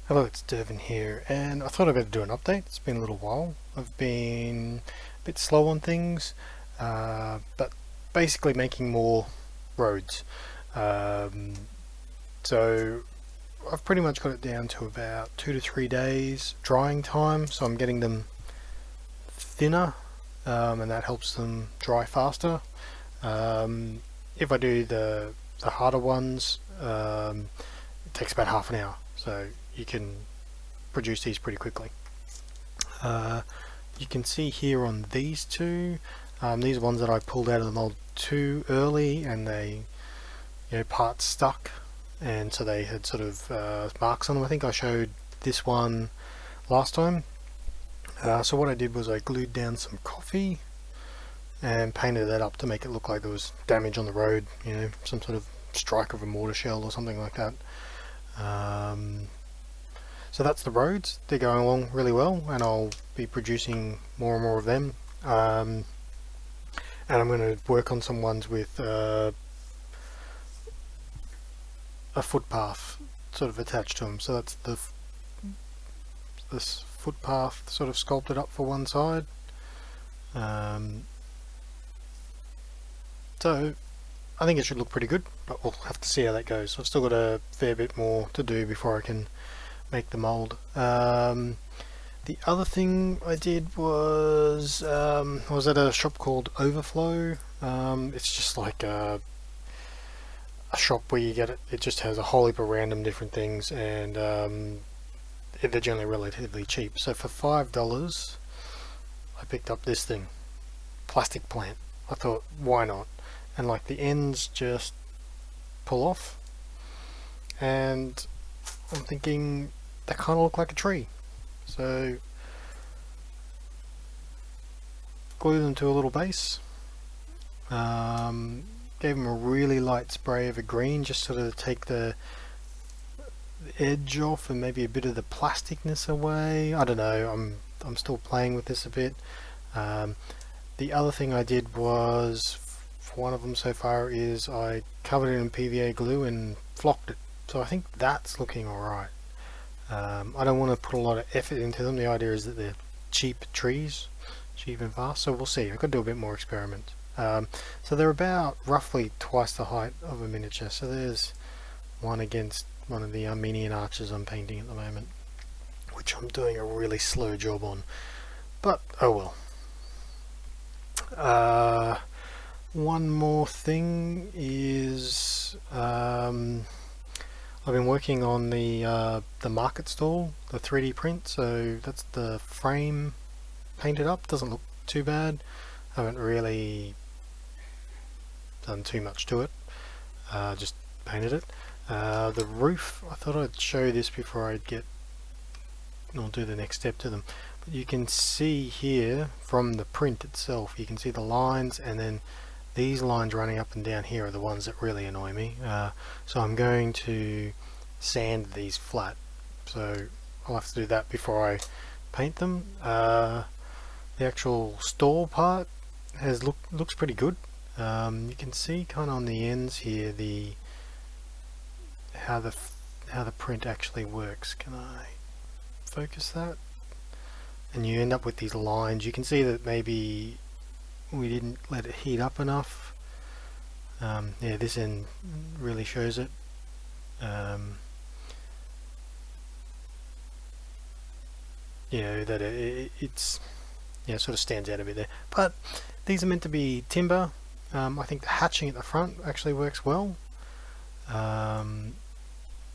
Hello, it's Dervin here, and I thought I'd better do an update. It's been a little while. I've been a bit slow on things, but basically making more roads. Um, so I've pretty much got it down to about 2 to 3 days drying time, so I'm getting them thinner, and that helps them dry faster. If I do the harder ones, it takes about half an hour, so you can produce these pretty quickly. You can see here on these two, these are ones that I pulled out of the mold too early, and they, parts stuck, and so they had sort of marks on them. I think I showed this one last time. So what I did was I glued down some coffee and painted that up to make it look like there was damage on the road, some sort of strike of a mortar shell or something like that. So that's the roads. They're going along really well, and I'll be producing more and more of them. And I'm going to work on some ones with a footpath sort of attached to them. So that's this footpath sort of sculpted up for one side. So I think it should look pretty good, but we'll have to see how that goes. I've still got a fair bit more to do before I can make the mold. The other thing I did was I was at a shop called Overflow. It's just like a shop where you get it. It just has a whole heap of random different things, and they're generally relatively cheap. So for $5, I picked up this thing, plastic plant. I thought, why not? And like the ends just pull off, and I'm thinking they kind of look like a tree. So glue them to a little base. Gave them a really light spray of a green, just sort of take the edge off and maybe a bit of the plasticness away. I don't know. I'm still playing with this a bit. The other thing I did was, for one of them so far, is I covered it in PVA glue and flocked it. So I think that's looking alright. I don't want to put a lot of effort into them. The idea is that they're cheap trees, cheap and fast, so we'll see. I've got to do a bit more experiment. So they're about roughly twice the height of a miniature. So there's one against one of the Armenian arches I'm painting at the moment, which I'm doing a really slow job on. But oh well. One more thing is I've been working on the market stall, the 3D print. So that's the frame painted up. Doesn't look too bad. Haven't really done too much to it. Just painted it. The roof, I thought I'd show this before I'd do the next step to them. But you can see here from the print itself, you can see the lines, and then these lines running up and down here are the ones that really annoy me. So I'm going to sand these flat. So I'll have to do that before I paint them. The actual stall part looks pretty good. You can see kind of on the ends here how the print actually works. Can I focus that? And you end up with these lines. You can see that maybe we didn't let it heat up enough. Yeah, this end really shows it. That it's sort of stands out a bit there. But these are meant to be timber. I think the hatching at the front actually works well. Yeah,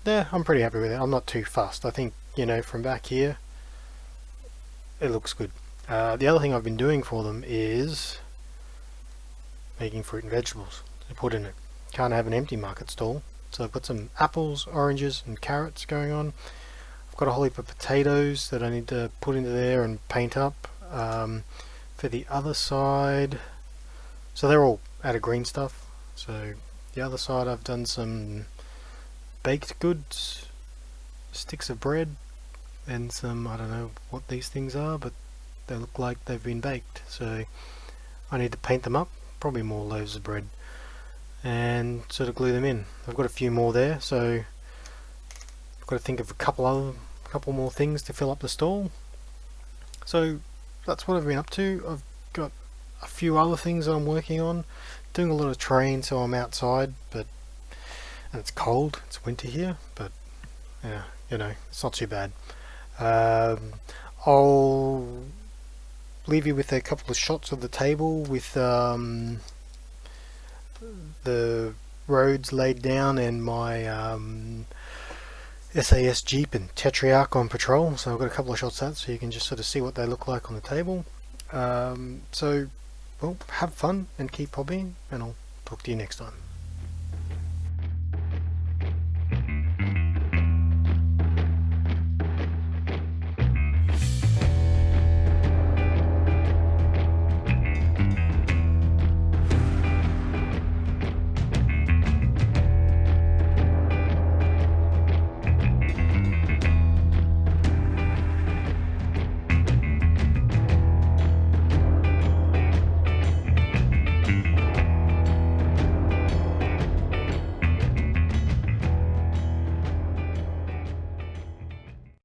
I'm pretty happy with it. I'm not too fussed. I think, from back here, it looks good. The other thing I've been doing for them is making fruit and vegetables to put in it. Can't have an empty market stall. So I've got some apples, oranges, and carrots going on. I've got a whole heap of potatoes that I need to put into there and paint up. For the other side, so they're all out of green stuff. So the other side, I've done some baked goods, sticks of bread, and some, I don't know what these things are, but they look like they've been baked. So I need to paint them up, probably more loaves of bread, and sort of glue them in. I've got a few more there, so I've got to think of a couple couple more things to fill up the stall. So that's what I've been up to. I've got a few other things that I'm working on, doing a lot of terrain, so I'm outside, and it's cold, it's winter here, but yeah, it's not too bad. I'll leave you with a couple of shots of the table with the roads laid down and my SAS Jeep and Tetrarch on patrol. So I've got a couple of shots of that so you can just sort of see what they look like on the table. So, well, have fun and keep hobbying, and I'll talk to you next time.